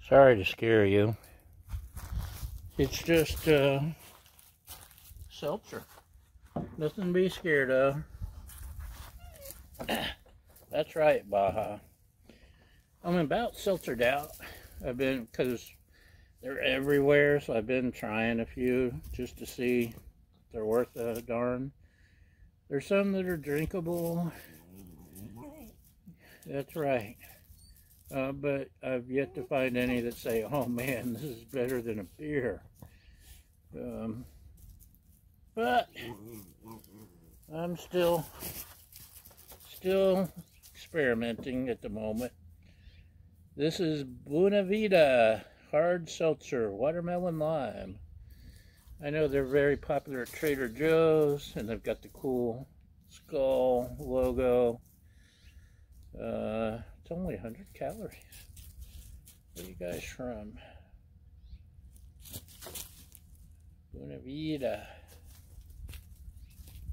Sorry to scare you. It's just seltzer. Nothing to be scared of. That's right, Baja. I'm about seltzered out. Because they're everywhere, so I've been trying a few just to see if they're worth a darn. There's some that are drinkable. That's right. But I've yet to find any that say, oh man, this is better than a beer. But I'm still experimenting at the moment. This is Buenavida hard seltzer, watermelon lime. I know they're very popular at Trader Joe's, and they've got the cool skull logo. It's only 100 calories. Where are you guys from? Buenavida.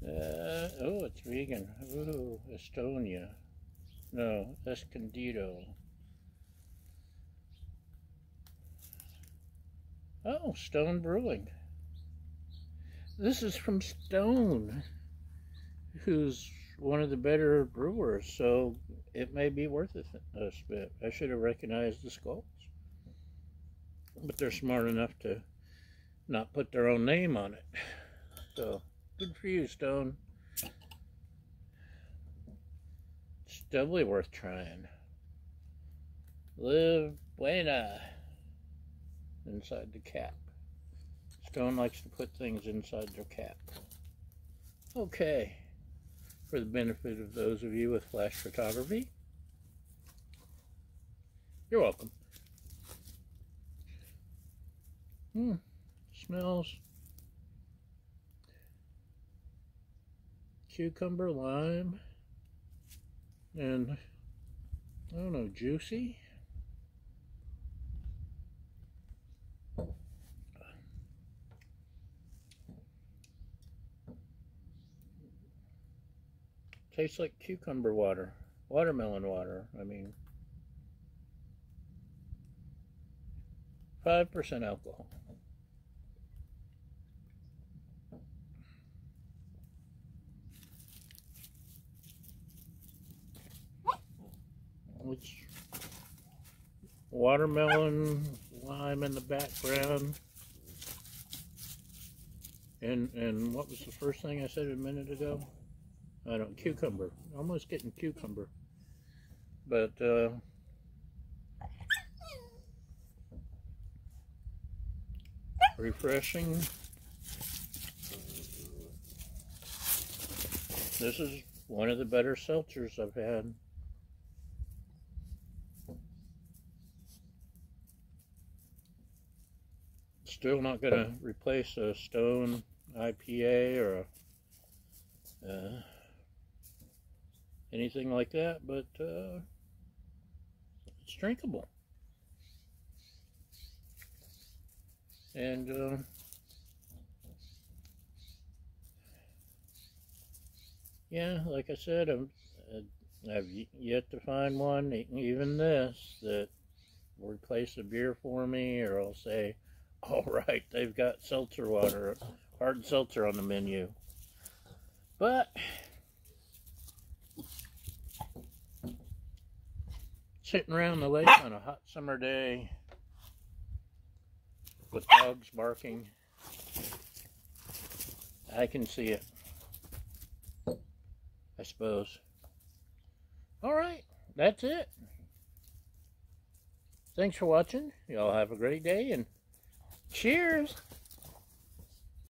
Oh, it's vegan. Ooh, Estonia. No, Escondido. Oh, Stone Brewing. This is from Stone, who's one of the better brewers, so it may be worth a spit. I should have recognized the skulls. But they're smart enough to not put their own name on it. So, good for you, Stone. It's doubly worth trying. Live Buena inside the cap. Stone likes to put things inside their cap. Okay. For the benefit of those of you with flash photography, you're welcome. Smells cucumber, lime, and I don't know, juicy. Tastes like cucumber water, watermelon water, I mean. 5% alcohol. It's watermelon, lime in the background. And what was the first thing I said a minute ago? I don't, cucumber. Almost getting cucumber. But, refreshing. This is one of the better seltzers I've had. Still not going to replace a Stone IPA or anything like that, but it's drinkable. And yeah, like I said, I've yet to find one, even this, that will replace a beer for me, or I'll say, all right, they've got seltzer water, hard seltzer on the menu. But sitting around the lake on a hot summer day with dogs barking, I can see it, I suppose. All right, that's it. Thanks for watching. Y'all have a great day, and cheers.